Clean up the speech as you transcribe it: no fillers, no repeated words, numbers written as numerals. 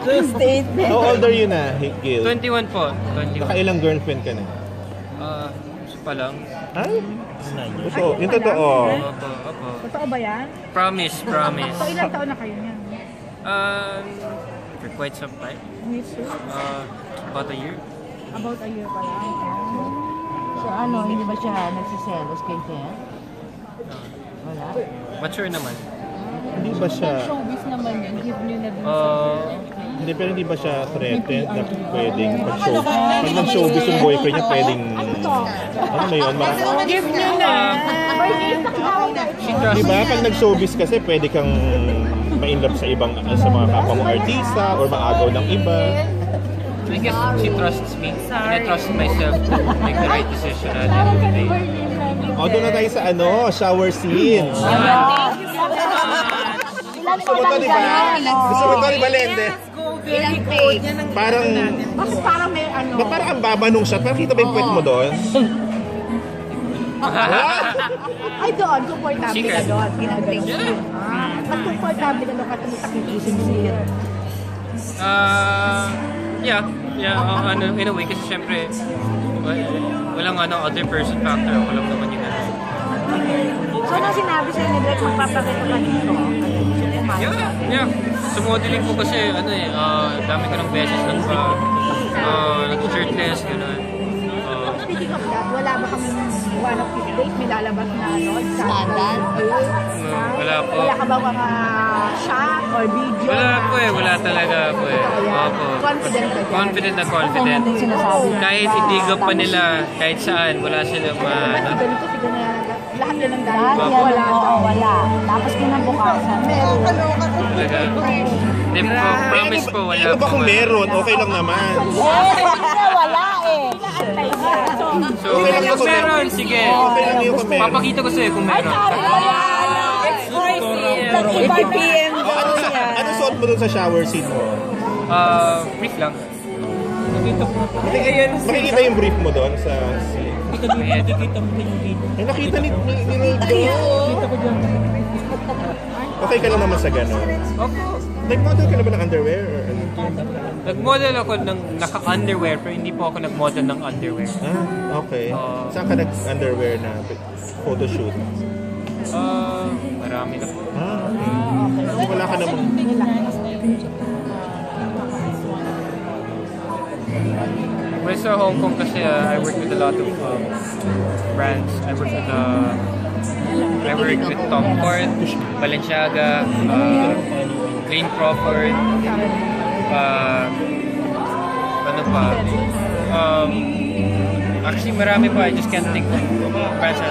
True statement. How old are you na, Gil? 21 po. 21. Nakailang girlfriend ka na? Isa pa lang. Ay? Ito, yung totoo. Opo. Totoo ba yan? Promise. So ilang taon na kayo niyan? For quite some time. About a year. About a year pa lang. So ano, hindi ba siya nagsiselos kay Ken? Wala? Mature naman. Hindi ba siya... Showbiz naman yun. Give nyo na din Hindi, pero hindi ba siya threatened na pwedeng pag nag-showbiz yung boyfriend niya pwedeng... Ano na yun? Give nyo na! Di ba? Pag nag-showbiz kasi pwede kang ma-inlove sa ibang sa mga kapwa mo artista or maagaw ng iba. I guess she trusts me. And I trust myself to make the right decision at the end of the day. Doon na tayo sa shower scene. Gusto mo to, di ba? Gusto mo to, di ba, Lende? Very good. Parang... Bakit parang may ano? Ba't parang ang baba nung shot? Parang kita ba yung puwet mo doon? Ay doon, comfortable ka doon. Ginagaling mo. Mas comfortable ka doon kasi matakitising siya. Yeah, in a way, kasi syempre, walang other person factor. Ako lang naman yung So, nang sinabi sa'yo ni Greg, magpapakita ka dito? Yeah. Sa modeling ko kasi, dami ko ng beses nag-shirtless, gano'n. Speaking of that, wala ba kami one of his days, may lalabas na scandal? Wala po. Wala ka ba mga shot or video? Wala talaga po eh. Opo. Confident na confident. Kahit idiga pa nila, kahit saan, wala silang ganito, lahat yan ang dahil. Wala. Tapos kinabukasan. Hindi po, promise po, wala Ano ba kung meron? Okay lang naman. Wala eh. So, kung meron, sige. Okay lang yung kung meron. Papakita ko sa'yo kung meron. PM Ano suot mo dun sa shower scene mo? Brief lang. Makikita yung brief mo doon sa scene. Nakita ni Nildo. Okay ka lang naman sa gano'n? Opo. Nag-model ka na ba ng underwear? Or ano? Nag-model ako ng naka-underwear pero hindi po ako nag-model ng underwear. Okay. Saan ka nag-underwear na photoshoot? Marami na po. Okay. Wala ka namang... When I sa Hong Kong kasi I work with a lot of brands. I work with Tom Ford, Balenciaga, Lane Crawford, ano pa? Actually marami pa, I just can't think of brands.